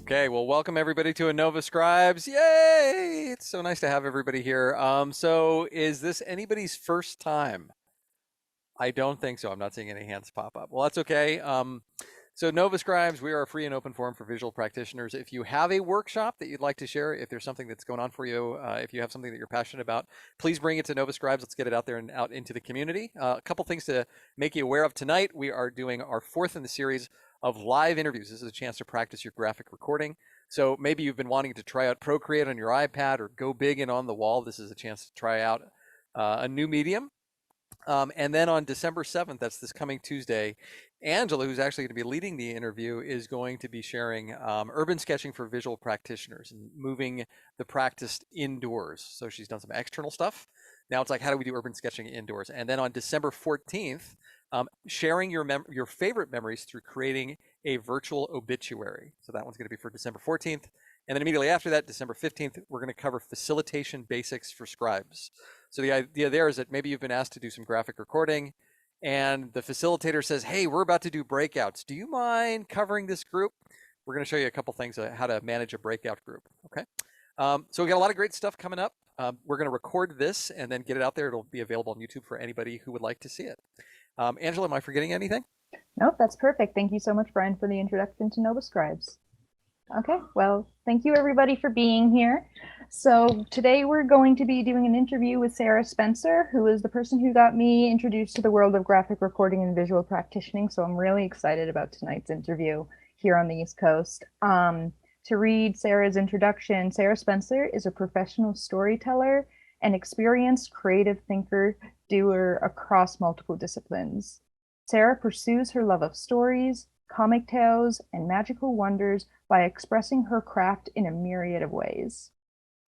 Okay, well, welcome everybody to Innova Scribes. Yay! It's so nice to have everybody here. So is this anybody's first time? I don't think so. I'm not seeing any hands pop up. Well, that's okay. So Nova Scribes, we are a free and open forum for visual practitioners. If you have a workshop that you'd like to share, if there's something that's going on for you, if you have something that you're passionate about, please bring it to Nova Scribes. Let's get it out there and out into the community. A couple things to make you aware of tonight. We are doing our fourth in the series of live interviews. This is a chance to practice your graphic recording. So maybe you've been wanting to try out Procreate on your iPad or go big and on the wall. This is a chance to try out a new medium. And then on December 7th, that's this coming Tuesday, Angela, who's actually going to be leading the interview, is going to be sharing urban sketching for visual practitioners and moving the practice indoors. So she's done some external stuff. Now it's like, how do we do urban sketching indoors? And then on December 14th, sharing your favorite memories through creating a virtual obituary. So that one's going to be for December 14th. And then immediately after that, December 15th, we're going to cover facilitation basics for scribes. So the idea there is that maybe you've been asked to do some graphic recording and the facilitator says, hey, we're about to do breakouts. Do you mind covering this group? We're going to show you a couple things how to manage a breakout group. Okay. So we got a lot of great stuff coming up. We're going to record this and then get it out there. It'll be available on YouTube for anybody who would like to see it. Angela, am I forgetting anything? Nope, that's perfect. Thank you so much, Brian, for the introduction to Nova Scribes. Okay, well, thank you everybody for being here. So today we're going to be doing an interview with Sarah Spencer, who is the person who got me introduced to the world of graphic recording and visual practicing. So I'm really excited about tonight's interview here on the East Coast. To read Sarah's introduction, Sarah Spencer is a professional storyteller and experienced creative thinker, doer across multiple disciplines. Sarah pursues her love of stories, comic tales, and magical wonders by expressing her craft in a myriad of ways.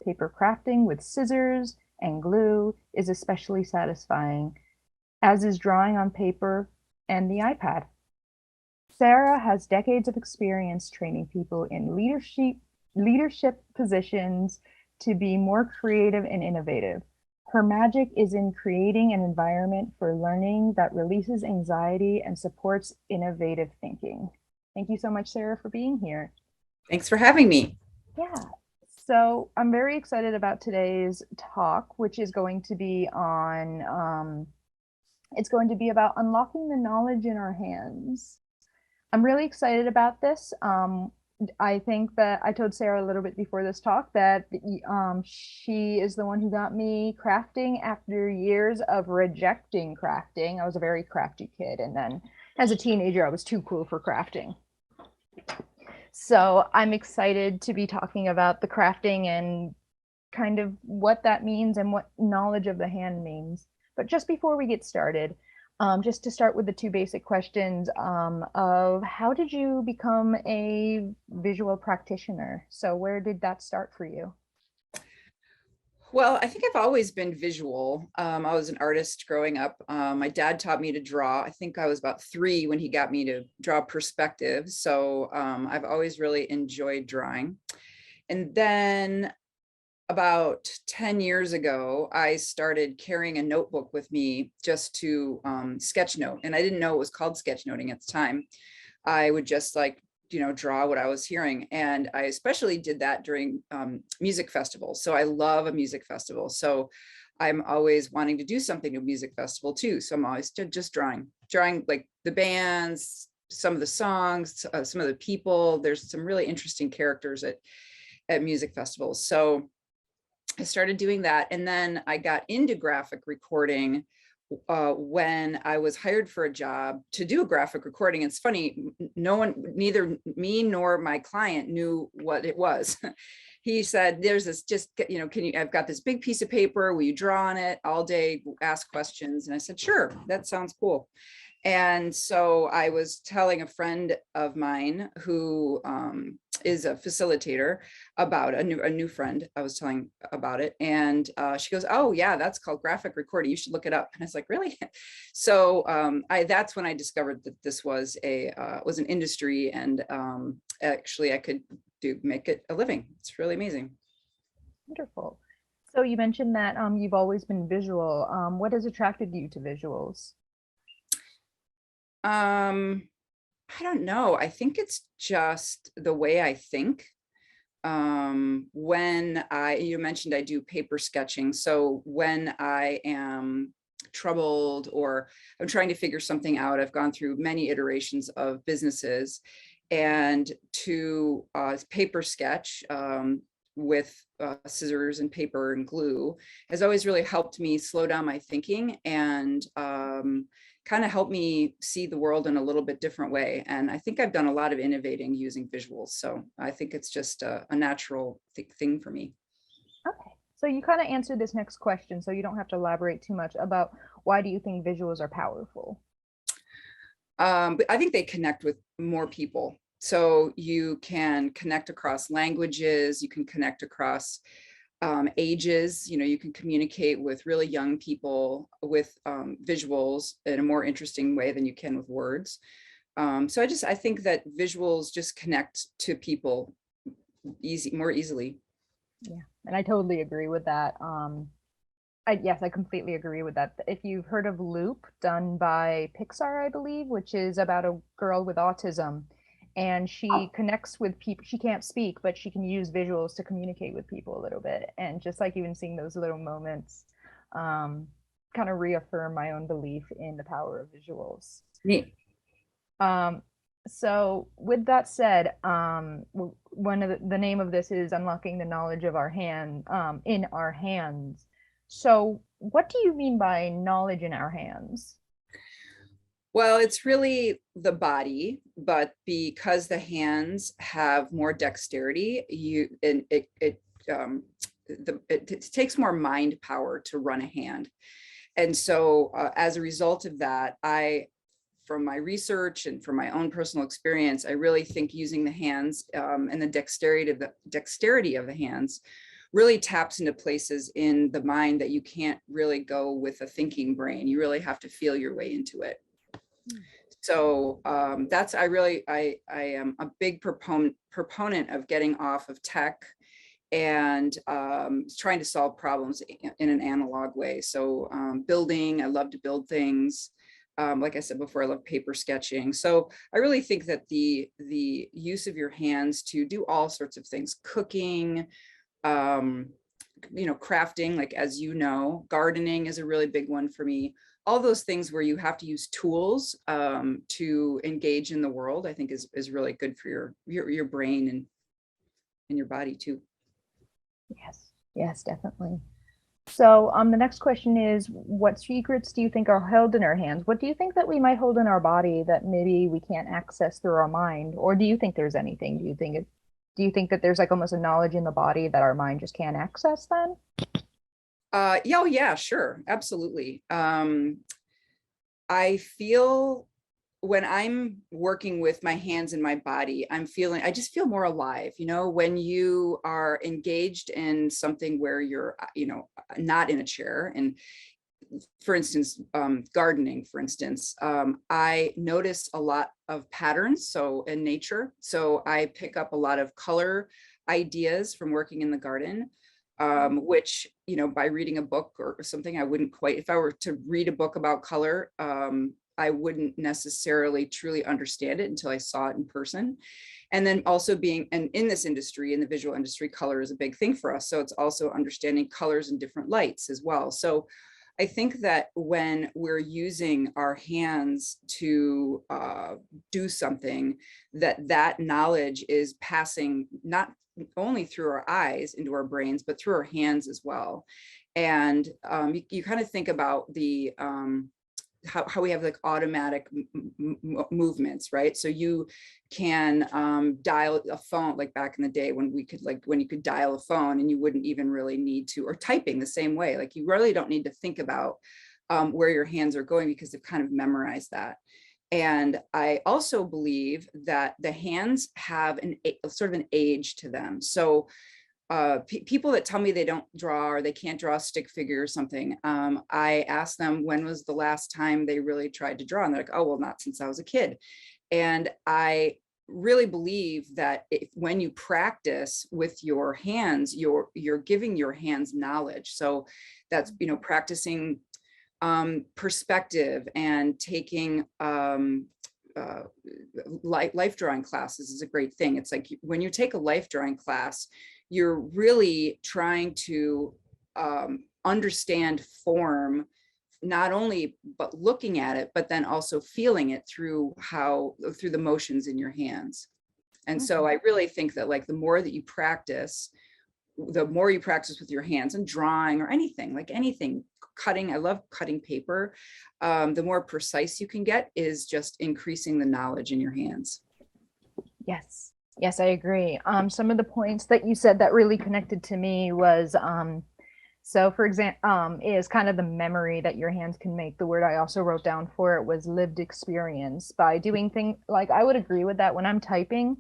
Paper crafting with scissors and glue is especially satisfying, as is drawing on paper and the iPad. Sarah has decades of experience training people in leadership positions to be more creative and innovative. Her magic is in creating an environment for learning that releases anxiety and supports innovative thinking. Thank you so much, Sarah, for being here. Thanks for having me. Yeah, so I'm very excited about today's talk, which is going to be on, it's going to be about unlocking the knowledge in our hands. I'm really excited about this. I think that I told Sarah a little bit before this talk that she is the one who got me crafting after years of rejecting crafting. I was a very crafty kid, and then as a teenager, I was too cool for crafting. So I'm excited to be talking about the crafting and kind of what that means and what knowledge of the hand means. But just before we get started, just to start with the two basic questions of how did you become a visual practitioner? So where did that start for you? Well, I think I've always been visual. I was an artist growing up. My dad taught me to draw. I think I was about 3 when he got me to draw perspective. So I've always really enjoyed drawing. And then about 10 years ago, I started carrying a notebook with me just to sketch note. And I didn't know it was called sketchnoting at the time. I would just draw what I was hearing. And I especially did that during music festivals. So I love a music festival. So I'm always wanting to do something to a music festival too. So I'm always just drawing like the bands, some of the songs, some of the people. There's some really interesting characters at music festivals. So I started doing that. And then I got into graphic recording when I was hired for a job to do a graphic recording. It's funny, neither me nor my client knew what it was. He said, there's this I've got this big piece of paper. Will you draw on it all day, ask questions? And I said, sure, that sounds cool. And so I was telling a friend of mine who is a facilitator about a new friend. I was telling about it, and she goes, "Oh yeah, that's called graphic recording. You should look it up." And I was like, "Really?" So that's when I discovered that this was an industry, and actually I could make it a living. It's really amazing. Wonderful. So you mentioned that you've always been visual. What has attracted you to visuals? I don't know. I think it's just the way I think. You mentioned I do paper sketching. So when I am troubled or I'm trying to figure something out, I've gone through many iterations of businesses, and to paper sketch with scissors and paper and glue has always really helped me slow down my thinking and kind of help me see the world in a little bit different way. And I think I've done a lot of innovating using visuals. So I think it's just a natural thing for me. Okay. So you kind of answered this next question, so you don't have to elaborate too much about why do you think visuals are powerful? But I think they connect with more people. So you can connect across languages, you can connect across ages, you can communicate with really young people with visuals in a more interesting way than you can with words. So I think that visuals just connect to people more easily. Yeah, and I totally agree with that. Yes, I completely agree with that. If you've heard of Loop, done by Pixar, I believe, which is about a girl with autism, and she connects with people. She can't speak, but she can use visuals to communicate with people a little bit. And just like even seeing those little moments, kind of reaffirm my own belief in the power of visuals. Neat. Um, so with that said, one of the name of this is unlocking the knowledge of our in our hands. So what do you mean by knowledge in our hands? Well, it's really the body, but because the hands have more dexterity, it takes more mind power to run a hand. And so as a result of that, from my research and from my own personal experience, I really think using the hands and the dexterity of the hands really taps into places in the mind that you can't really go with a thinking brain. You really have to feel your way into it. So I am a big proponent of getting off of tech and trying to solve problems in an analog way. So building, I love to build things. Like I said before, I love paper sketching. So I really think that the use of your hands to do all sorts of things, cooking, crafting, like, as gardening is a really big one for me. All those things where you have to use tools to engage in the world, I think is really good for your brain and your body too. Yes, definitely. So, the next question is, what secrets do you think are held in our hands? What do you think that we might hold in our body that maybe we can't access through our mind? Or do you think there's anything? Do you think that there's like almost a knowledge in the body that our mind just can't access then? Yeah, sure, absolutely. I feel when I'm working with my hands and my body, I just feel more alive. When you are engaged in something where you're, not in a chair. And for instance, gardening, for instance, I notice a lot of patterns. So in nature, so I pick up a lot of color ideas from working in the garden. Which, by reading a book or something, I wouldn't quite, if I were to read a book about color, I wouldn't necessarily truly understand it until I saw it in person. And then also and in this industry, in the visual industry, color is a big thing for us. So it's also understanding colors in different lights as well. So I think that when we're using our hands to do something, that knowledge is passing not only through our eyes into our brains, but through our hands as well. And you kind of think about the how we have like automatic movements, right? So you can dial a phone, like back in the day when you could dial a phone and you wouldn't even really need to, or typing the same way, like you really don't need to think about where your hands are going because they've kind of memorized that. And I also believe that the hands have sort of an age to them. So people that tell me they don't draw or they can't draw a stick figure or something, I ask them when was the last time they really tried to draw, and they're like, oh, well, not since I was a kid. And I really believe that when you practice with your hands, you're giving your hands knowledge. So that's practicing perspective and taking life drawing classes is a great thing. It's like when you take a life drawing class, you're really trying to understand form, not only but looking at it, but then also feeling it through the motions in your hands. And so I really think that like the more that you practice, the more you practice with your hands and drawing or anything, cutting, I love cutting paper. The more precise you can get is just increasing the knowledge in your hands. Yes. Yes, I agree. Some of the points that you said that really connected to me was, so for example, is kind of the memory that your hands can make. The word I also wrote down for it was lived experience. By doing things like, I would agree with that when I'm typing.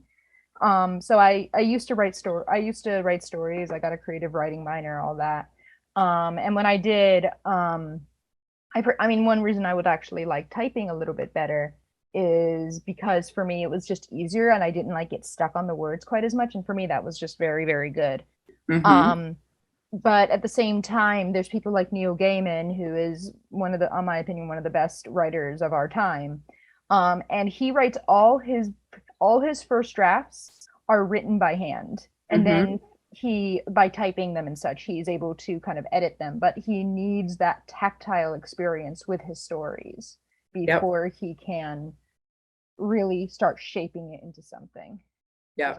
So I used to write stories. I got a creative writing minor, all that. And when I did, I mean, one reason I would actually like typing a little bit better is because for me it was just easier and I didn't like get stuck on the words quite as much. And for me, that was just very, very good. But at the same time, there's people like Neil Gaiman, who is in my opinion, one of the best writers of our time. And he writes all his first drafts are written by hand. And then by typing them and such, he's able to kind of edit them, but he needs that tactile experience with his stories before he can really start shaping it into something. Yeah.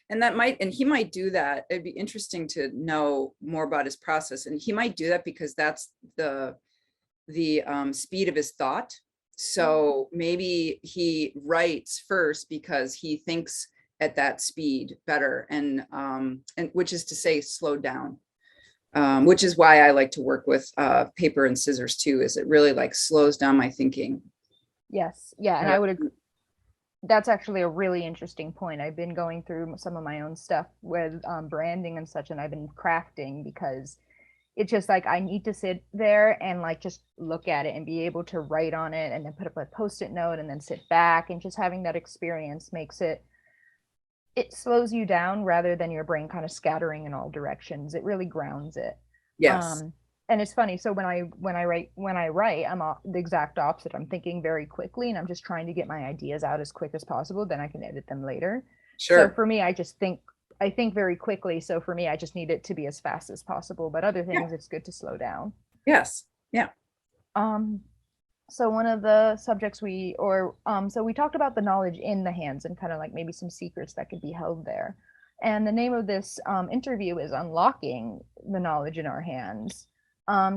And he might do that. It'd be interesting to know more about his process. And he might do that because that's the speed of his thought. So maybe he writes first because he thinks at that speed better, and which is to say slow down, which is why I like to work with paper and scissors too, is it really like slows down my thinking. Yes. Yeah. And I would agree. That's actually a really interesting point. I've been going through some of my own stuff with branding and such, and I've been crafting because it's just like I need to sit there and like just look at it and be able to write on it and then put up a post-it note and then sit back, and just having that experience makes it slows you down rather than your brain kind of scattering in all directions. It really grounds it. Yes. And it's funny. So when I write, I'm the exact opposite. I'm thinking very quickly and I'm just trying to get my ideas out as quick as possible. Then I can edit them later. Sure. So for me, I think very quickly. So for me, I just need it to be as fast as possible. But other things, it's good to slow down. Yes. Yeah. So one of the subjects so we talked about the knowledge in the hands and kind of like maybe some secrets that could be held there. And the name of this interview is Unlocking the Knowledge in Our Hands.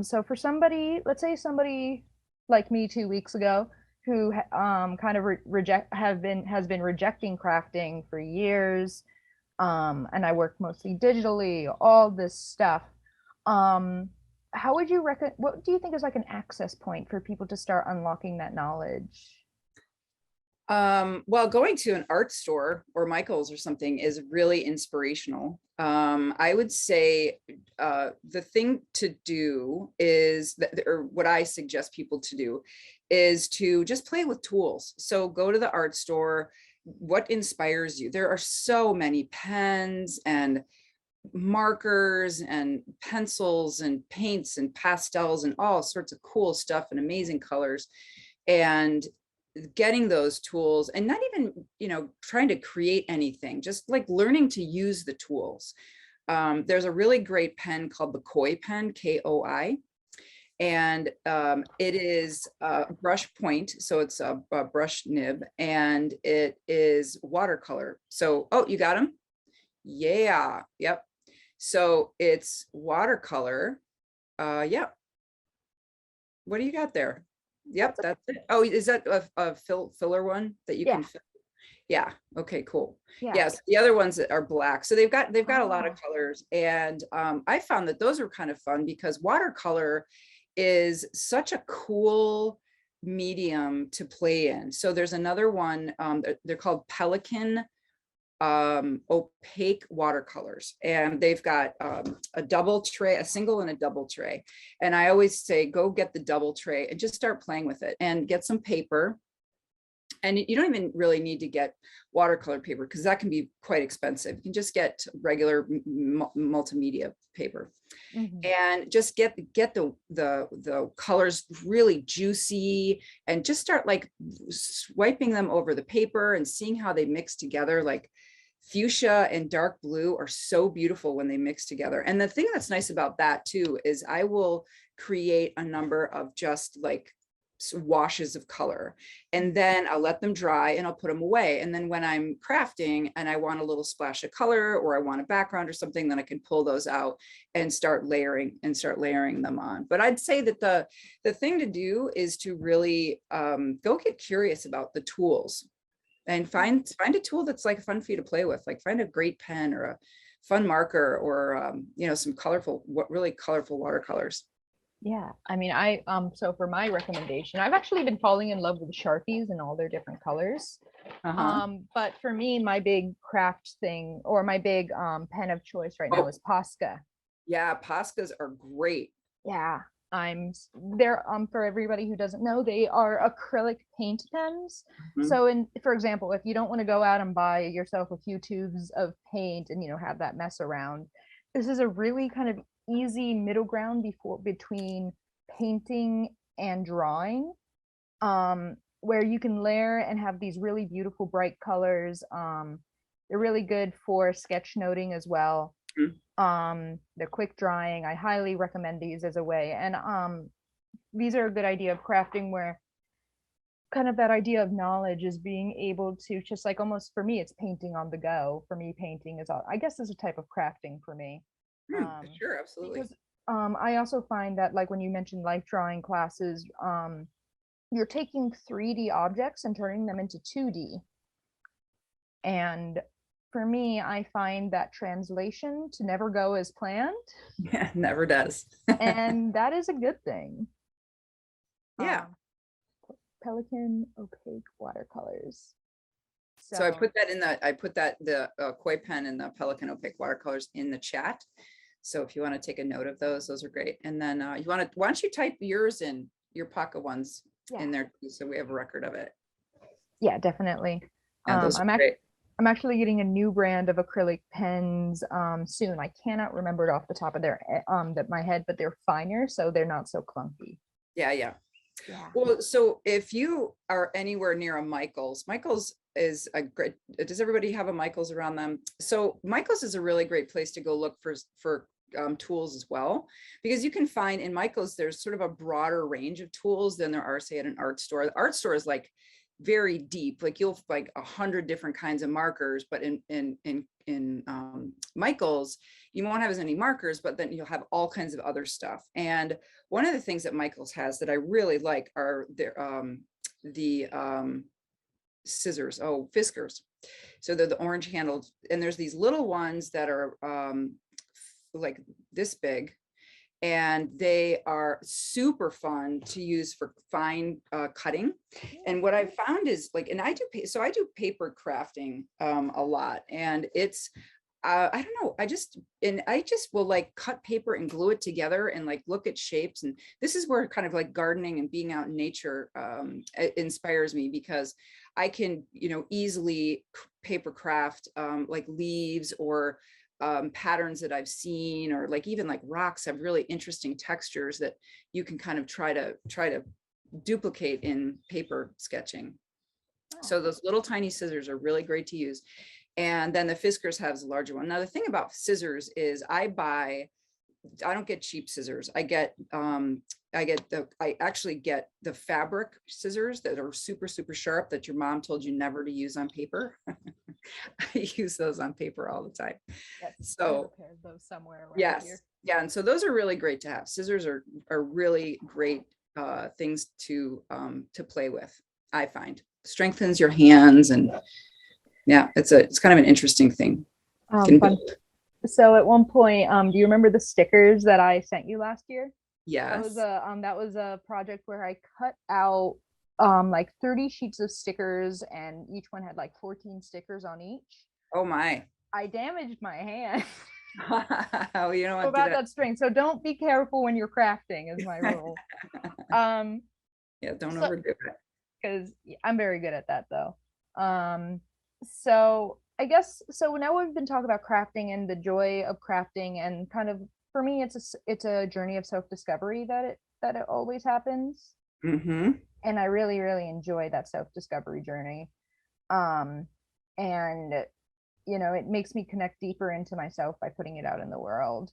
So for somebody, let's say somebody like me 2 weeks ago, who kind of has been rejecting crafting for years, and I work mostly digitally, all this stuff. How would you what do you think is like an access point for people to start unlocking that knowledge? Well, going to an art store or Michael's or something is really inspirational. I would say the thing to do is or what I suggest people to do is to just play with tools. So go to the art store. What inspires you? There are so many pens and markers and pencils and paints and pastels and all sorts of cool stuff and amazing colors. And getting those tools and not even, trying to create anything, just like learning to use the tools. There's a really great pen called the Koi pen, Koi. And it is a brush point. So it's a brush nib and it is watercolor. So, oh, you got them? Yeah. Yep. So it's watercolor. Yep. What do you got there? Yep, that's it. Oh, is that a filler one that you can fill? Yeah. Okay, cool. Yes, the other ones that are black. So they've got a lot of colors. And I found that those are kind of fun because watercolor is such a cool medium to play in. So there's another one, they're called Pelican opaque watercolors, and they've got a double tray, a single and a double tray. And I always say, go get the double tray and just start playing with it and get some paper And you don't even really need to get watercolor paper because that can be quite expensive. You can just get regular multimedia paper. And just get the colors really juicy, and just start like swiping them over the paper and seeing how they mix together. Like fuchsia and dark blue are so beautiful when they mix together. And the thing that's nice about that too is I will create a number of just like washes of color, and then I'll let them dry and I'll put them away. And then when I'm crafting and I want a little splash of color, or I want a background or something, then I can pull those out and start layering them on. But I'd say that the thing to do is to really go get curious about the tools, and find a tool that's like fun for you to play with. Like find a great pen or a fun marker, or you know, some really colorful watercolors. Yeah, I mean, so for my recommendation, I've actually been falling in love with Sharpies and all their different colors. But for me, my big craft thing, or my big pen of choice right now, is Posca. Yeah, Poscas are great. Yeah, they're for everybody who doesn't know, they are acrylic paint pens. So for example, if you don't want to go out and buy yourself a few tubes of paint and, you know, have that mess around, this is a really kind of easy middle ground between painting and drawing, where you can layer and have these really beautiful bright colors. They're really good for sketch noting as well. They're quick drying. I highly recommend these as a way. And these are a good idea of crafting, where kind of that idea of knowledge is being able to just like, almost for me, it's painting on the go. For me, painting is, I guess, is a type of crafting for me. Sure, absolutely. Because I also find that, like when you mentioned life drawing classes, you're taking 3D objects and turning them into 2D. And for me, I find that translation to never go as planned. Yeah, never does. And that is a good thing. Yeah. Pelican opaque watercolors. So I put the koi pen and the Pelican opaque watercolors in the chat. So if you want to take a note of those are great. And then why don't you type yours in, your Paca ones in there too, so we have a record of it. Yeah, definitely. Yeah, those are great. I'm actually getting a new brand of acrylic pens soon. I cannot remember it off the top of my head, but they're finer, so they're not so clunky. Yeah. Well, so if you are anywhere near a Michael's is a great, does everybody have a Michael's around them? So Michael's is a really great place to go look for tools as well, because you can find in Michael's, there's sort of a broader range of tools than there are, say, at an art store. The art store is like very deep, like you'll like 100 different kinds of markers, but in Michael's, you won't have as many markers, but then you'll have all kinds of other stuff. And one of the things that Michael's has that I really like are the scissors, Fiskars. So they're the orange handled, and there's these little ones that are like this big, and they are super fun to use for fine cutting. And what I've found is like, and I do paper crafting a lot, and it's I don't know, I just will like cut paper and glue it together and like look at shapes. And this is where kind of like gardening and being out in nature inspires me, because I can, you know, easily paper craft like leaves or patterns that I've seen, or like even like rocks have really interesting textures that you can kind of try to duplicate in paper sketching. So those little tiny scissors are really great to use. And then the Fiskars has a larger one. Now, the thing about scissors is I don't get cheap scissors. I actually get the fabric scissors that are super, super sharp that your mom told you never to use on paper. I use those on paper all the time. Yes, so I have a pair of those somewhere around here. Yeah. And so those are really great to have. Scissors are really great things to play with. I find strengthens your hands, and yeah, it's kind of an interesting thing. So at one point, do you remember the stickers that I sent you last year? Yes. That was a project where I cut out like 30 sheets of stickers, and each one had like 14 stickers on each. Oh my. I damaged my hand. Oh, you know what? About that string. So don't be careful when you're crafting is my rule. Yeah, don't overdo it. because I'm very good at that though. So I guess so now we've been talking about crafting and the joy of crafting, and kind of for me it's a journey of self-discovery that it always happens. Mm-hmm. And I really, really enjoy that self-discovery journey. Um, and it makes me connect deeper into myself by putting it out in the world.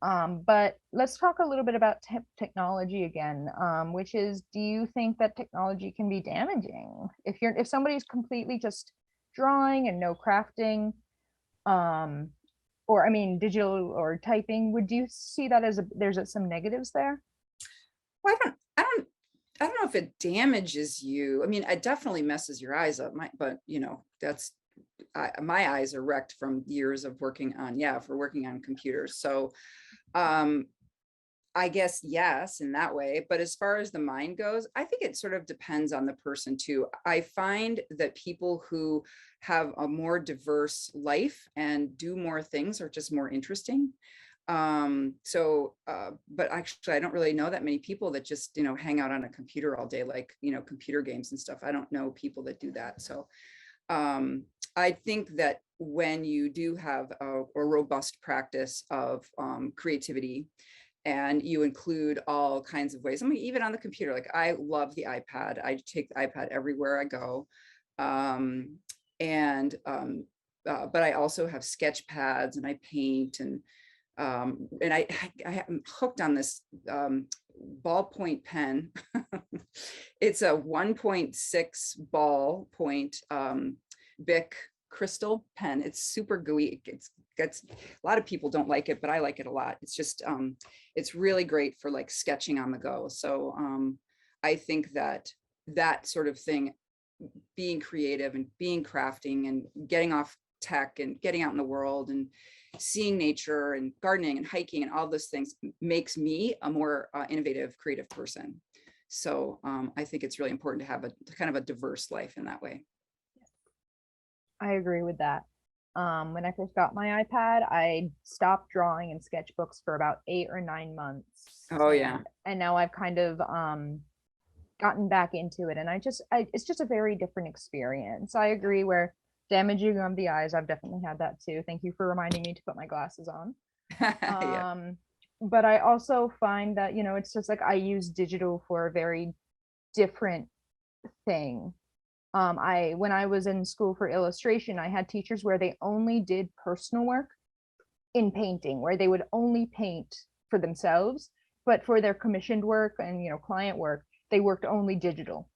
But let's talk a little bit about technology again, which is, do you think that technology can be damaging if somebody's completely just drawing and no crafting, um, or I mean, digital or typing? Would you see that as there's some negatives there? Well, I don't know if it damages you. I mean, it definitely messes your eyes up. But that's my eyes are wrecked from years of working on computers. So I guess yes, in that way. But as far as the mind goes, I think it sort of depends on the person too. I find that people who have a more diverse life and do more things are just more interesting. But actually I don't really know that many people that just hang out on a computer all day, like computer games and stuff. I don't know people that do that. So I think that when you do have a robust practice of creativity, and you include all kinds of ways, I mean, even on the computer, like I love the iPad. I take the iPad everywhere I go. But I also have sketch pads, and I paint, and I am hooked on this ballpoint pen. It's a 1.6 ballpoint Bic crystal pen. It's super gooey. It's a lot of people don't like it, but I like it a lot. It's just it's really great for like sketching on the go. So I think that sort of thing, being creative and being crafting and getting off tech and getting out in the world and seeing nature and gardening and hiking and all those things makes me a more innovative, creative person. So I think it's really important to have a kind of a diverse life in that way. I agree with that. When I first got my iPad, I stopped drawing in sketchbooks for about 8 or 9 months. Oh yeah. And now I've kind of gotten back into it, and it's just a very different experience. I agree, where damaging of the eyes, I've definitely had that too. Thank you for reminding me to put my glasses on. Yeah. But I also find that it's just like I use digital for a very different thing. When I was in school for illustration, I had teachers where they only did personal work in painting, where they would only paint for themselves, but for their commissioned work and client work, they worked only digital,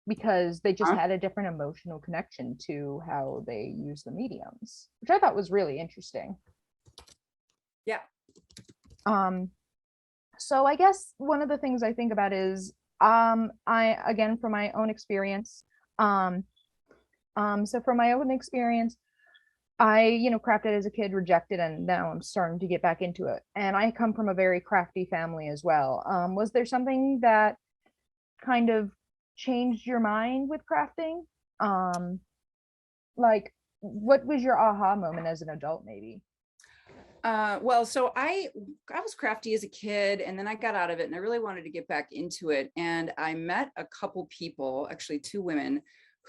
because they just had a different emotional connection to how they use the mediums, which I thought was really interesting. Yeah. So I guess one of the things I think about is, I, again, from my own experience, so from my own experience, I, crafted as a kid, rejected, and now I'm starting to get back into it. And I come from a very crafty family as well. Was there something that kind of changed your mind with crafting? Like, what was your aha moment as an adult, maybe? Well, so I was crafty as a kid, and then I got out of it, and I really wanted to get back into it. And I met a couple people, actually 2 women,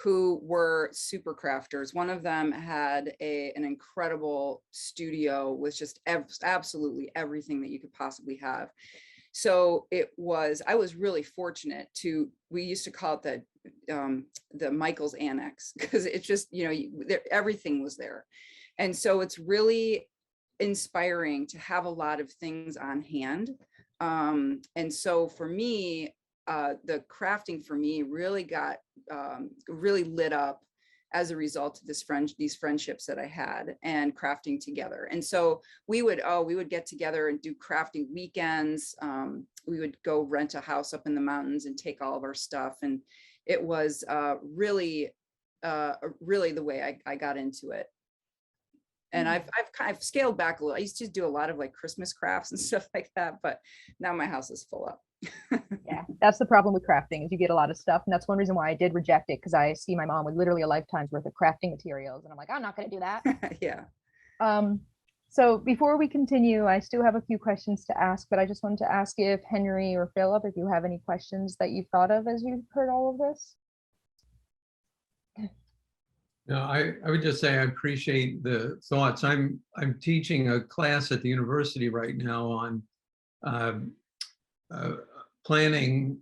who were super crafters. One of them had an incredible studio with just absolutely everything that you could possibly have. So I was really fortunate we used to call it the Michael's Annex, because it's just, everything was there. And so it's really inspiring to have a lot of things on hand. And so for me, the crafting for me really got really lit up as a result of these friendships that I had and crafting together. And so we would get together and do crafting weekends. We would go rent a house up in the mountains and take all of our stuff. And it was really the way I got into it. And I've kind of scaled back a little. I used to do a lot of like Christmas crafts and stuff like that, but now my house is full up. Yeah, that's the problem with crafting, is you get a lot of stuff. And that's one reason why I did reject it, because I see my mom with literally a lifetime's worth of crafting materials. And I'm like, I'm not going to do that. Yeah. So before we continue, I still have a few questions to ask, but I just wanted to ask if Henry or Philip, if you have any questions that you've thought of as you've heard all of this. No, I would just say I appreciate the thoughts. I'm teaching a class at the university right now on um, uh, planning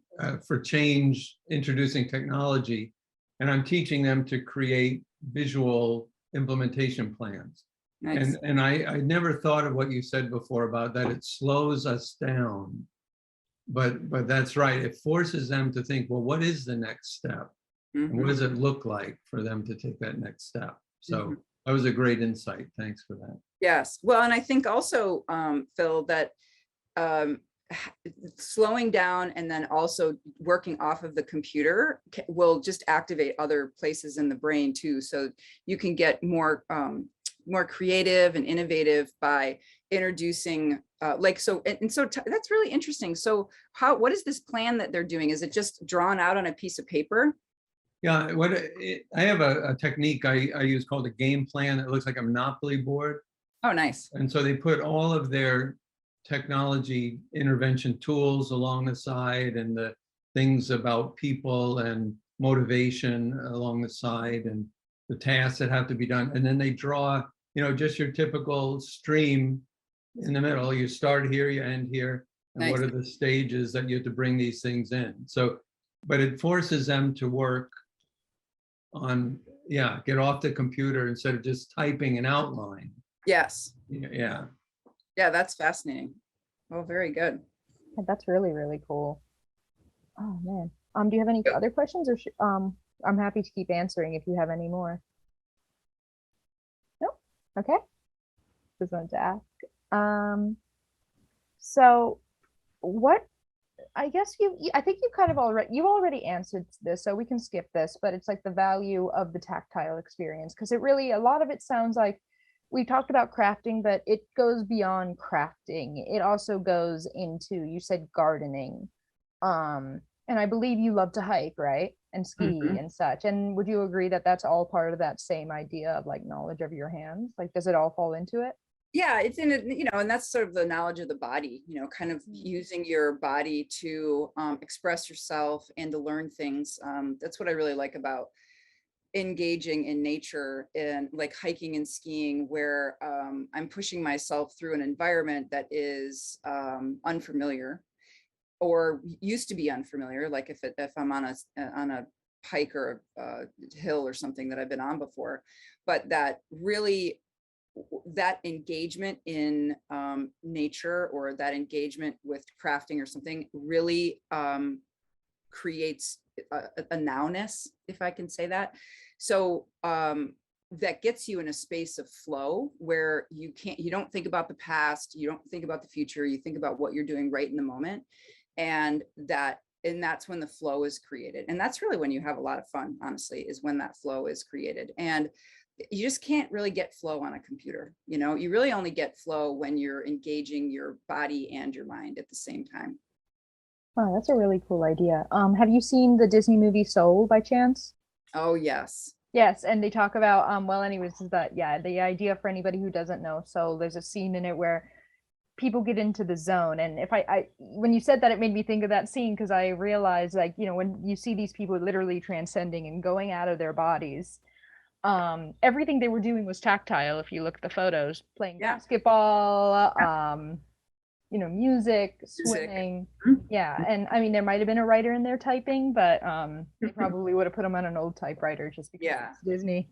for change, introducing technology, and I'm teaching them to create visual implementation plans. Nice. And I never thought of what you said before about that it slows us down, but that's right. It forces them to think, well, what is the next step? And what does it look like for them to take that next step? So that was a great insight. Thanks for that. Yes. Well, and I think also, Phil, that slowing down and then also working off of the computer will just activate other places in the brain too. So you can get more creative and innovative by introducing so that's really interesting. So what is this plan that they're doing? Is it just drawn out on a piece of paper? Yeah, I have a technique I use called a game plan. It looks like a Monopoly board. Oh, nice. And so they put all of their technology intervention tools along the side and the things about people and motivation along the side and the tasks that have to be done. And then they draw, just your typical stream in the middle. You start here, you end here. And Nice. what are the stages that you have to bring these things in? So, but it forces them to work on, get off the computer instead of just typing an outline. Yes. Yeah. Yeah, that's fascinating. Oh, very good. Yeah, that's really, really cool. Oh man. Do you have any other questions, or I'm happy to keep answering if you have any more. No? Okay. Just wanted to ask. So what, I guess I think you kind of already answered this, so we can skip this, but it's like the value of the tactile experience, because a lot of it sounds like we talked about crafting, but it goes beyond crafting. It also goes into, you said gardening. And I believe you love to hike, right? And ski and such. And would you agree that that's all part of that same idea of like knowledge of your hands? Like, does it all fall into it? Yeah, it's in it, and that's sort of the knowledge of the body, kind of using your body to express yourself and to learn things. That's what I really like about engaging in nature and like hiking and skiing, where I'm pushing myself through an environment that is unfamiliar or used to be unfamiliar. Like if I'm on a hike or a hill or something that I've been on before, but that engagement in nature, or that engagement with crafting or something, really creates a nowness, if I can say that. So that gets you in a space of flow where you don't think about the past, you don't think about the future, you think about what you're doing right in the moment. And that's when the flow is created. And that's really when you have a lot of fun, honestly, is when that flow is created. And you just can't really get flow on a computer. You really only get flow when you're engaging your body and your mind at the same time. Oh, that's a really cool idea. Have you seen the Disney movie Soul by chance? Oh, yes. Yes, and they talk about well, anyways, is that the idea, for anybody who doesn't know, so there's a scene in it where people get into the zone. And if I when you said that, it made me think of that scene, because I realized, like, when you see these people literally transcending and going out of their bodies, everything they were doing was tactile. If you look at the photos, playing basketball, music, swimming. Yeah. And I mean, there might have been a writer in there typing, but they probably would have put them on an old typewriter just because it's Disney.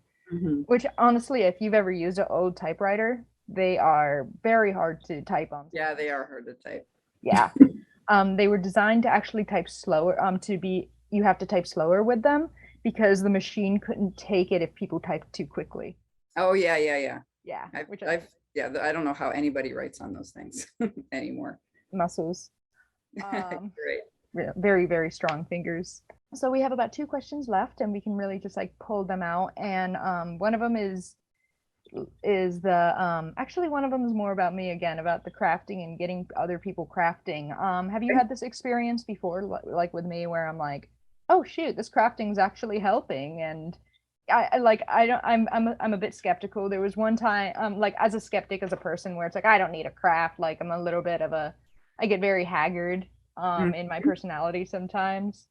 Which, honestly, if you've ever used an old typewriter, they are very hard to type on. Yeah, they are hard to type. Yeah. They were designed to actually type slower, you have to type slower with them, because the machine couldn't take it if people typed too quickly. Oh, yeah. Yeah. I don't know how anybody writes on those things anymore. Muscles. Great. Very, very strong fingers. So we have about 2 questions left, and we can really just like pull them out. And one of them is the actually, one of them is more about me again, about the crafting and getting other people crafting. Have you had this experience before, like with me, where I'm like, oh shoot, this crafting is actually helping? And I'm a bit skeptical. There was one time, like, as a skeptic, as a person, where it's like, I don't need a craft. Like, I'm a little bit of I get very haggard in my personality sometimes.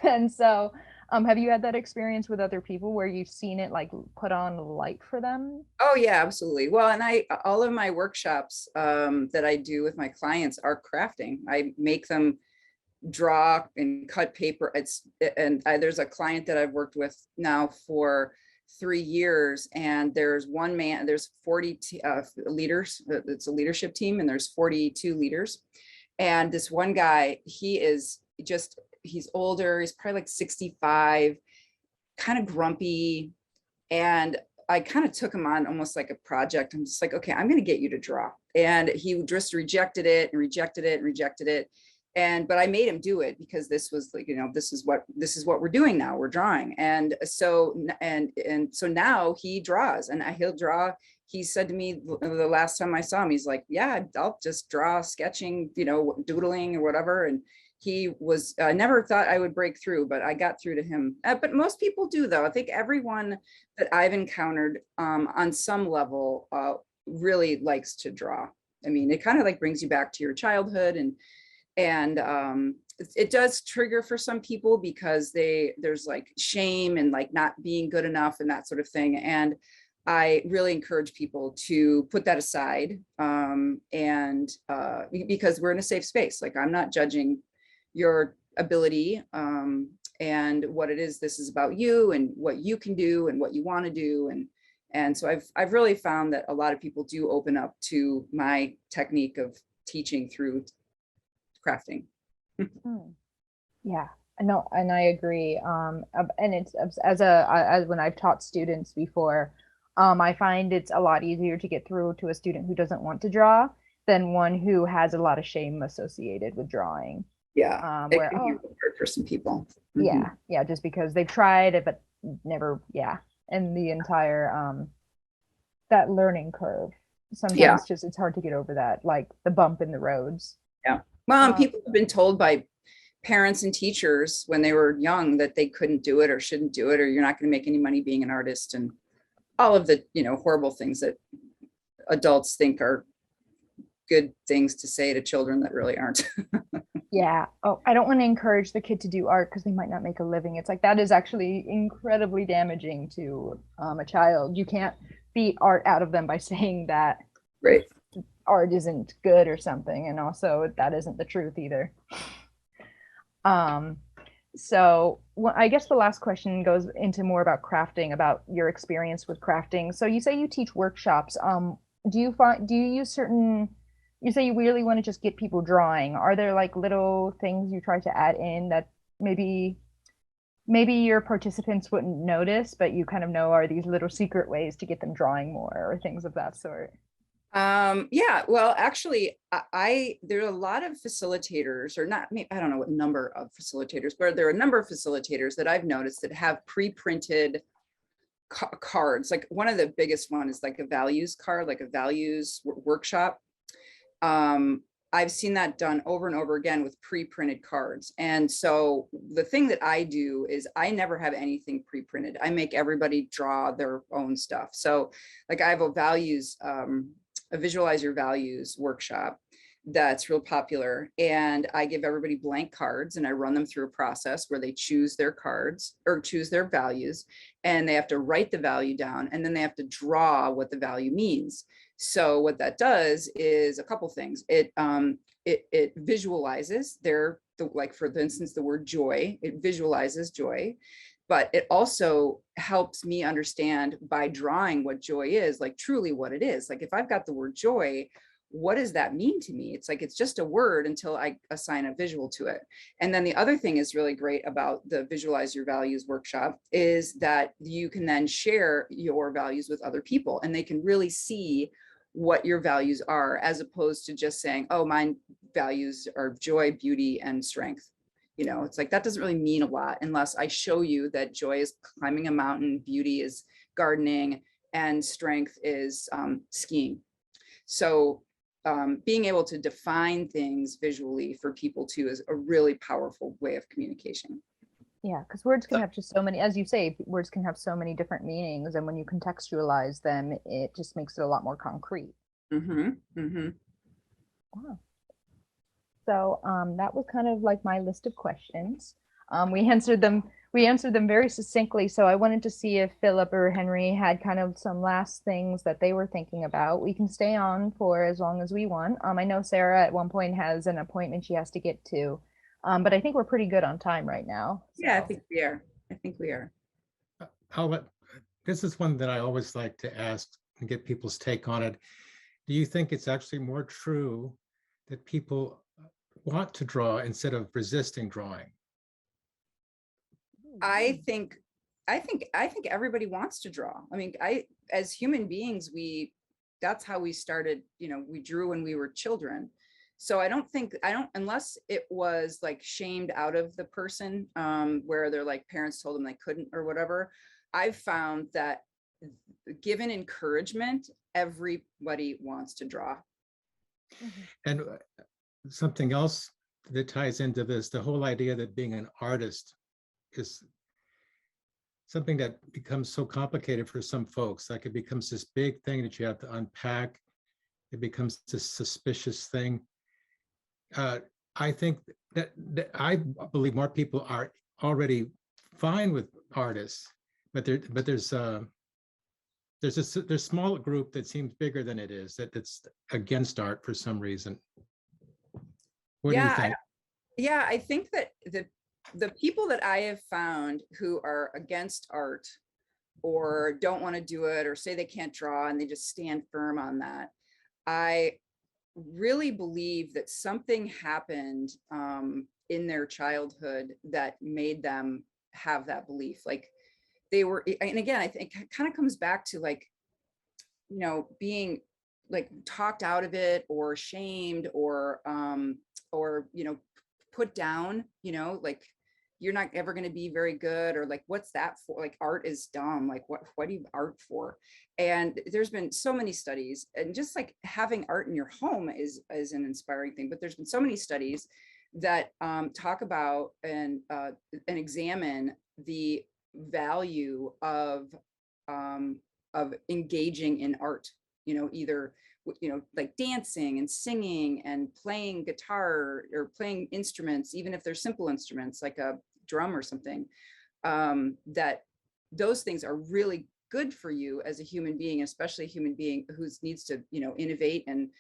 And so Have you had that experience with other people where you've seen it like put on light for them? Oh yeah, absolutely. Well, and all of my workshops that I do with my clients are crafting. I make them draw and cut paper. There's a client that I've worked with now for 3 years, and there's one man, there's 40 leaders. It's a leadership team, and there's 42 leaders. And this one guy, he's older. He's probably like 65, kind of grumpy. And I kind of took him on almost like a project. I'm just like, okay, I'm going to get you to draw. And he just rejected it and rejected it and rejected it. But I made him do it because this was like, this is what we're doing now. We're drawing. And so now he draws, and he'll draw. He said to me the last time I saw him, he's like, yeah, I'll just draw sketching, doodling or whatever. And he was, I never thought I would break through, but I got through to him. But most people do, though. I think everyone that I've encountered on some level really likes to draw. I mean, it kind of like brings you back to your childhood, and it does trigger for some people because there's like shame and like not being good enough and that sort of thing. And I really encourage people to put that aside, because we're in a safe space. Like, I'm not judging your ability and what it is. This is about you and what you can do and what you want to do. And so I've really found that a lot of people do open up to my technique of teaching through crafting. Yeah, no, and I agree. And it's as when I've taught students before, I find it's a lot easier to get through to a student who doesn't want to draw than one who has a lot of shame associated with drawing. Yeah, it can be hard for some people. Yeah, just because they've tried it but never, and the entire that learning curve. Sometimes just it's hard to get over that, like the bump in the roads. Yeah. Well, people have been told by parents and teachers when they were young that they couldn't do it or shouldn't do it, or you're not going to make any money being an artist, and all of the, horrible things that adults think are good things to say to children that really aren't. Yeah. Oh, I don't want to encourage the kid to do art because they might not make a living. It's like that is actually incredibly damaging to a child. You can't beat art out of them by saying that Right. art isn't good or something, and also that isn't the truth either. So I guess the last question goes into more about crafting, about your experience with crafting. So you say you teach workshops. Do you use certain, you say you really want to just get people drawing. Are there like little things you try to add in that maybe your participants wouldn't notice, but you kind of know are these little secret ways to get them drawing more, or things of that sort? Yeah, well, actually, there are a lot of facilitators, or not, I don't know what number of facilitators, but there are a number of facilitators that I've noticed that have pre-printed cards. Like, one of the biggest one is like a values card, like a values workshop. I've seen that done over and over again with pre-printed cards. And so the thing that I do is I never have anything pre-printed. I make everybody draw their own stuff. So like, I have a values, a visualize your values workshop that's real popular, and I give everybody blank cards and I run them through a process where they choose their cards or choose their values, and they have to write the value down, and then they have to draw what the value means. So what that does is a couple things. It visualizes like, for instance, the word joy, it visualizes joy. But it also helps me understand by drawing what joy is, like truly what it is. Like, if I've got the word joy, what does that mean to me? It's like, it's just a word until I assign a visual to it. And then the other thing is really great about the Visualize Your Values workshop is that you can then share your values with other people, and they can really see what your values are, as opposed to just saying, oh, my values are joy, beauty, and strength. It's like, that doesn't really mean a lot unless I show you that joy is climbing a mountain, beauty is gardening, and strength is skiing. So being able to define things visually for people too is a really powerful way of communication. Yeah, because words can have just so many, as you say, words can have so many different meanings, and when you contextualize them, it just makes it a lot more concrete. Wow. So that was kind of like my list of questions. We answered them we answered them very succinctly. So I wanted to see if Philip or Henry had kind of some last things that they were thinking about. We can stay on for as long as we want. I know Sarah at one point has an appointment she has to get to, but I think we're pretty good on time right now. Yeah, I So. think we are. I think we are. I'll let, this is one that I always like to ask and get people's take on it. Do you think it's actually more true that people want to draw instead of resisting drawing? I think everybody wants to draw. I mean, as human beings, that's how we started, you know, we drew when we were children. So I don't, unless it was like shamed out of the person, where their like parents told them they couldn't or whatever. I've found that given encouragement, everybody wants to draw. And something else that ties into this, the whole idea that being an artist is something that becomes so complicated for some folks. Like it becomes this big thing that you have to unpack. It becomes this suspicious thing. I think that I believe more people are already fine with artists, but there's a small group that seems bigger than it is, that's against art for some reason. What do you think? Yeah, I think that the people that I have found who are against art or don't want to do it or say they can't draw and they just stand firm on that, I really believe that something happened in their childhood that made them have that belief. Like they were, and again, I think it kind of comes back to like, you know, being like talked out of it or shamed or, you know, put down, you know, like you're not ever going to be very good, or like, what's that for? Like art is dumb. Like what do you art for? And there's been so many studies, and just like having art in your home is an inspiring thing. But there's been so many studies that talk about and examine the value of engaging in art, you know, either, you know, like dancing and singing and playing guitar or playing instruments, even if they're simple instruments like a drum or something, that those things are really good for you as a human being, especially a human being who needs to, you know, innovate. And,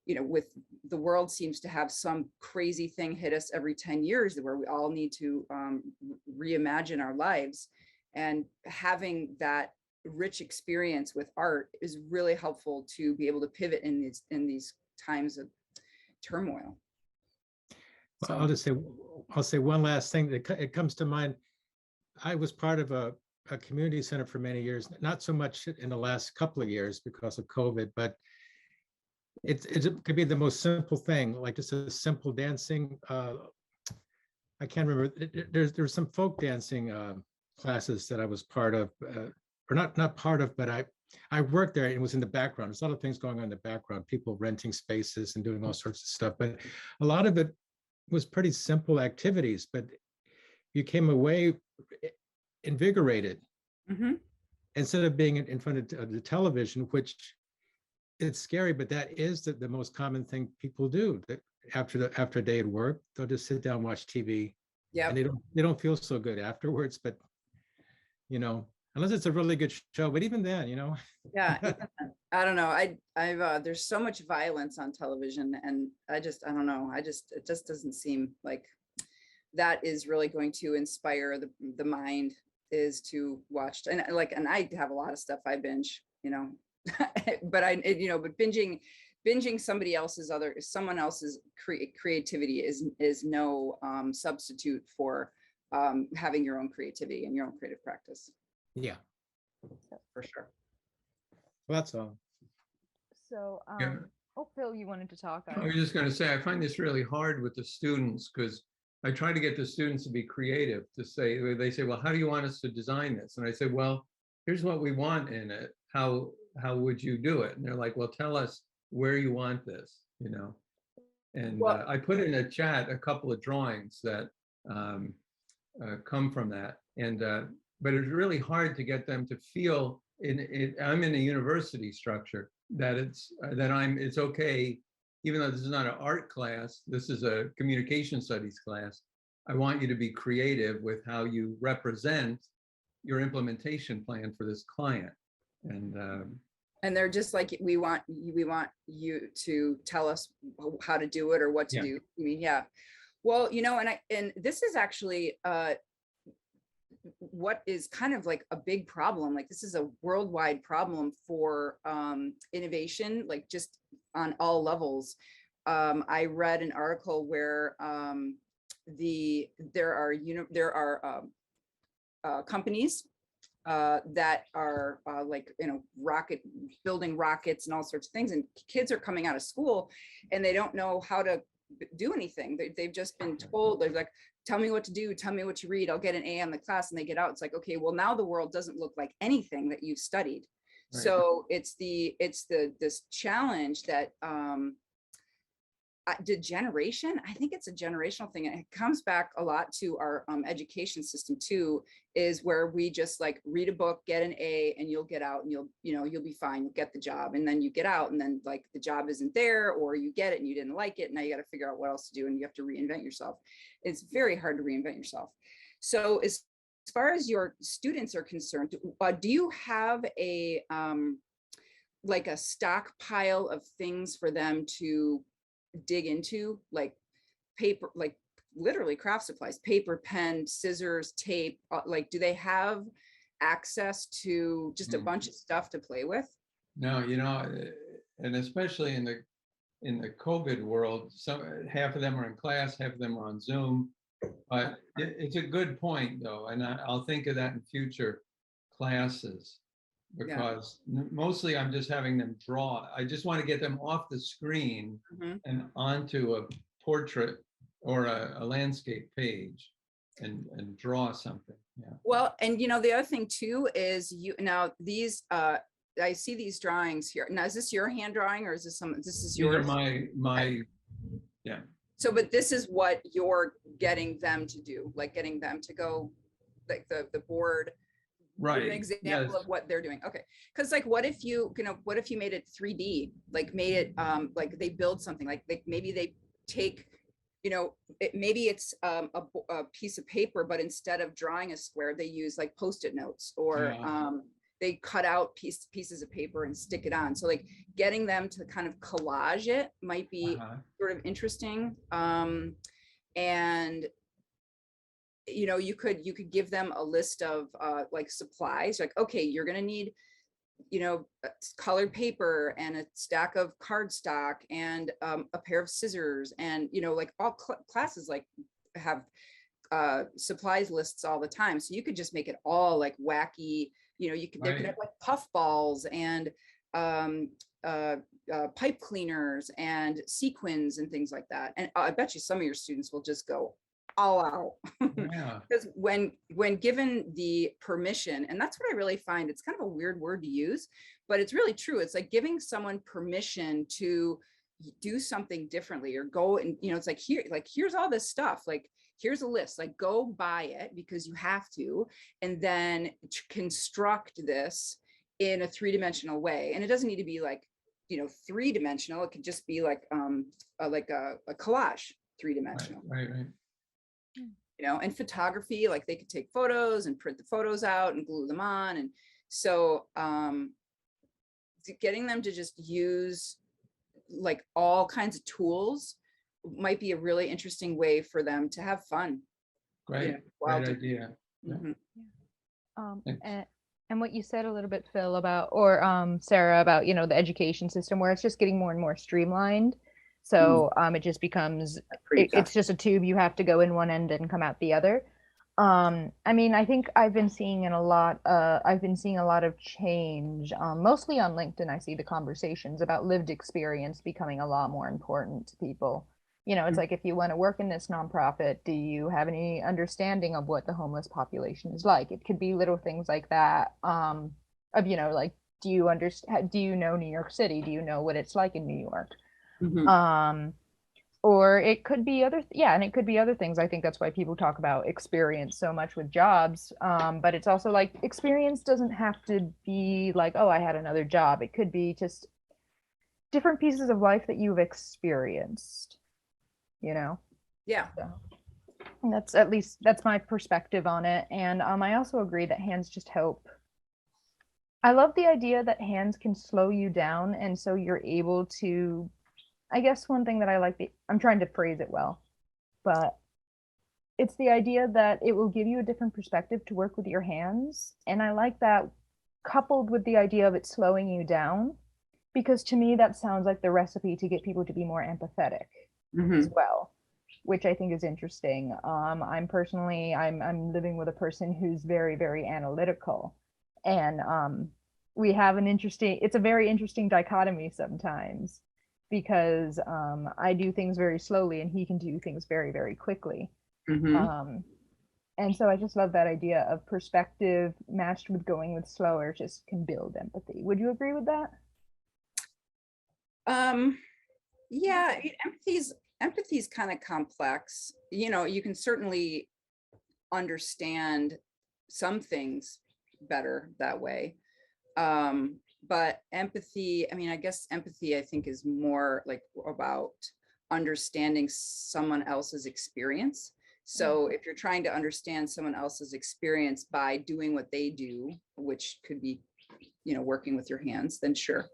you know, with the world seems to have some crazy thing hit us every 10 years where we all need to reimagine our lives, and having that rich experience with art is really helpful to be able to pivot in these times of turmoil. So I'll say one last thing that it comes to mind. I was part of a community center for many years, not so much in the last couple of years because of COVID, but it could be the most simple thing, like just a simple dancing. I can't remember. There's some folk dancing classes that I was part of, or not part of, but I worked there and it was in the background. There's a lot of things going on in the background, people renting spaces and doing all sorts of stuff, but a lot of it was pretty simple activities, but you came away invigorated instead of being in front of the television, which it's scary, but that is the most common thing people do. That after a day at work, they'll just sit down and watch TV. Yeah, and they don't feel so good afterwards. But you know, unless it's a really good show. But even then, you know. Yeah, I don't know. I've there's so much violence on television, and I don't know. It just doesn't seem like that is really going to inspire the mind, is to watch. And I have a lot of stuff I binge, you know, but but binging someone else's creativity is no substitute for having your own creativity and your own creative practice. Yeah, for sure. Well, that's all. So, Yeah. Oh, Phil, you wanted to talk. I was just going to say, I find this really hard with the students, because I try to get the students to be creative, they say, well, how do you want us to design this? And I say, well, here's what we want in it. How would you do it? And they're like, well, tell us where you want this, you know? And I put in a chat a couple of drawings that come from that. And but it's really hard to get them to feel I'm in a university structure, that it's okay, even though this is not an art class, this is a communication studies class, I want you to be creative with how you represent your implementation plan for this client. And they're just like, we want you to tell us how to do it or what to Yeah. do. I mean, yeah. Well, and this is actually what is kind of like a big problem. Like this is a worldwide problem for innovation, like just on all levels. I read an article where there are companies that are building rockets and all sorts of things, and kids are coming out of school and they don't know how to do anything. They've just been told, they're like, tell me what to do, tell me what to read, I'll get an A on the class, and they get out. It's like, okay, well now the world doesn't look like anything that you've studied. Right. So it's this challenge that degeneration, I think it's a generational thing, and it comes back a lot to our education system too, is where we just like read a book, get an A, and you'll get out and you'll be fine, you'll get the job, and then you get out and then like the job isn't there, or you get it and you didn't like it, and now you got to figure out what else to do and you have to reinvent yourself. It's very hard to reinvent yourself. So as far as your students are concerned, do you have a like a stockpile of things for them to dig into, like paper, like literally craft supplies, paper, pen, scissors, tape? Like, do they have access to just a bunch of stuff to play with? No, and especially in the COVID world, half of them are in class, half of them are on Zoom. But it's a good point though, and I'll think of that in future classes, because mostly I'm just having them draw. I just want to get them off the screen and onto a portrait or a landscape page and draw something. Yeah. Well, and the other thing too is these I see these drawings here. Now, is this your hand drawing or is this yours? These are my yeah. So, but this is what you're getting them to do, like getting them to go, like the board. Right. An example of what they're doing. Okay. Because like, what if you made it 3D, like made it like they build something, like maybe they take, maybe it's a piece of paper, but instead of drawing a square, they use like Post-it notes, or they cut out pieces of paper and stick it on. So like getting them to kind of collage it might be sort of interesting. And you could give them a list of like supplies, like, okay, you're going to need, colored paper and a stack of cardstock and a pair of scissors, and, like all classes like have supplies lists all the time. So you could just make it all like wacky, they could have like puff balls and pipe cleaners and sequins and things like that. And I bet you some of your students will just go all out. Because when given the permission, and that's what I really find, it's kind of a weird word to use, but it's really true. It's like giving someone permission to do something differently, or go and, it's like, here's all this stuff, like here's a list, like go buy it because you have to, and then construct this in a 3-dimensional way. And it doesn't need to be like, 3-dimensional. It could just be like a collage, 3-dimensional. Right. And photography, like they could take photos and print the photos out and glue them on. And so getting them to just use like all kinds of tools might be a really interesting way for them to have fun. Great idea. And what you said a little bit, Phil, about, or Sarah, about, the education system where it's just getting more and more streamlined. So it just becomes, it's just a tube. You have to go in one end and come out the other. I mean, I think I've been seeing a lot of change, mostly on LinkedIn. I see the conversations about lived experience becoming a lot more important to people. It's like, if you want to work in this nonprofit, do you have any understanding of what the homeless population is like? It could be little things like that, of, like, do you know New York City? Do you know what it's like in New York? Or it could be other things. I think that's why people talk about experience so much with jobs. But it's also like, experience doesn't have to be like, oh, I had another job. It could be just different pieces of life that you've experienced, Yeah. So. And that's at least that's my perspective on it. And I also agree that hands just help. I love the idea that hands can slow you down, and so you're able to. I guess one thing that I like, I'm trying to phrase it well, but it's the idea that it will give you a different perspective to work with your hands, and I like that coupled with the idea of it slowing you down, because to me that sounds like the recipe to get people to be more empathetic as well, which I think is interesting. I'm living with a person who's very, very analytical, and we have it's a very interesting dichotomy sometimes, because I do things very slowly and he can do things very, very quickly. And so I just love that idea of perspective matched with going with slower just can build empathy. Would you agree with that? Yeah, empathy's kind of complex. You know, you can certainly understand some things better that way. But empathy, I mean, I guess empathy, I think, is more like about understanding someone else's experience. So if you're trying to understand someone else's experience by doing what they do, which could be, you know, working with your hands, then sure.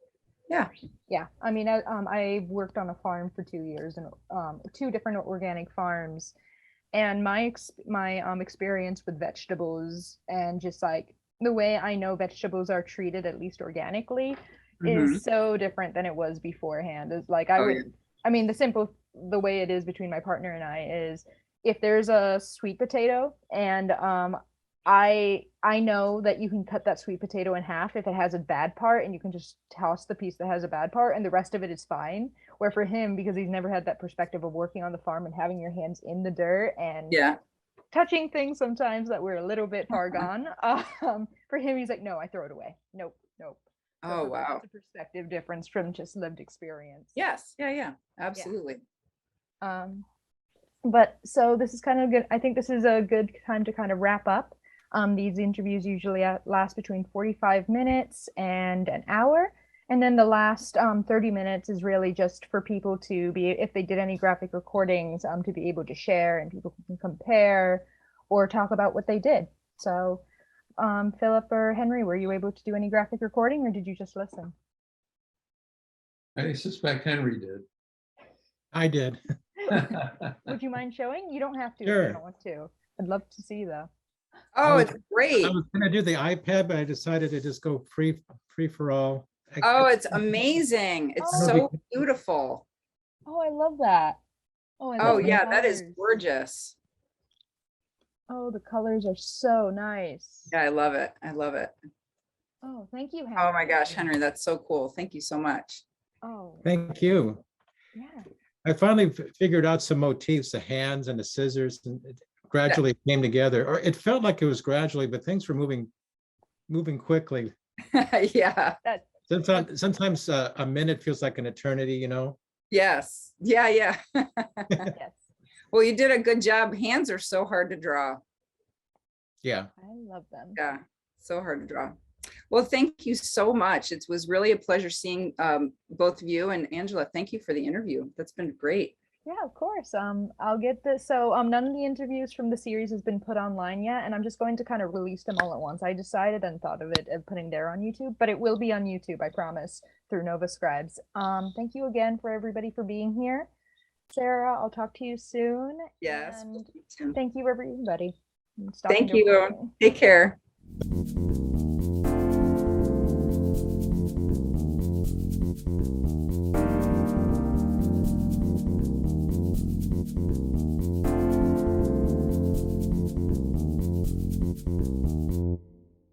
Yeah. Yeah. I mean, I worked on a farm for 2 years, and 2 different organic farms. And my experience with vegetables, and just like the way I know vegetables are treated, at least organically, is so different than it was beforehand. It's like I mean, the way it is between my partner and I is, if there's a sweet potato and I know that you can cut that sweet potato in half if it has a bad part, and you can just toss the piece that has a bad part and the rest of it is fine. Where for him, because he's never had that perspective of working on the farm and having your hands in the dirt and touching things sometimes that were a little bit far gone, for him, he's like, no, I throw it away. Nope. Oh, wow. It's a perspective difference from just lived experience. Yes. Yeah. Absolutely. But so this is kind of good. I think this is a good time to kind of wrap up. These interviews usually last between 45 minutes and an hour. And then the last 30 minutes is really just for people to be, if they did any graphic recordings, to be able to share, and people can compare or talk about what they did. So Philip or Henry, were you able to do any graphic recording, or did you just listen? I suspect Henry did. I did. Would you mind showing? You don't have to if Sure. you don't want to. I'd love to see though. Oh, it's great. I was gonna do the iPad, but I decided to just go free for all. Oh, it's amazing. It's so beautiful. Oh, I love that. Oh, I Oh love the yeah, that is colors. gorgeous. Oh, the colors are so nice. Yeah, I love it. I love it. Oh, thank you, Henry. Oh my gosh, Henry, that's so cool. Thank you so much. Oh, Thank you. yeah. I finally figured out some motifs, the hands and the scissors, and it gradually came together. Or it felt like it was gradually, but things were moving quickly. Yeah. Sometimes a minute feels like an eternity, you know? Yes. Yeah. Yes. Well, you did a good job. Hands are so hard to draw. Yeah. I love them. Yeah, so hard to draw. Well, thank you so much. It was really a pleasure seeing both of you. And Angela, thank you for the interview. That's been great. Yeah, of course. I'll get this. So none of the interviews from the series has been put online yet, and I'm just going to kind of release them all at once. I decided and thought of it of putting there on YouTube, but it will be on YouTube, I promise, through Nova Scribes. Thank you again for everybody for being here. Sarah, I'll talk to you soon. Yes. And thank you, everybody. Thank you. Take care.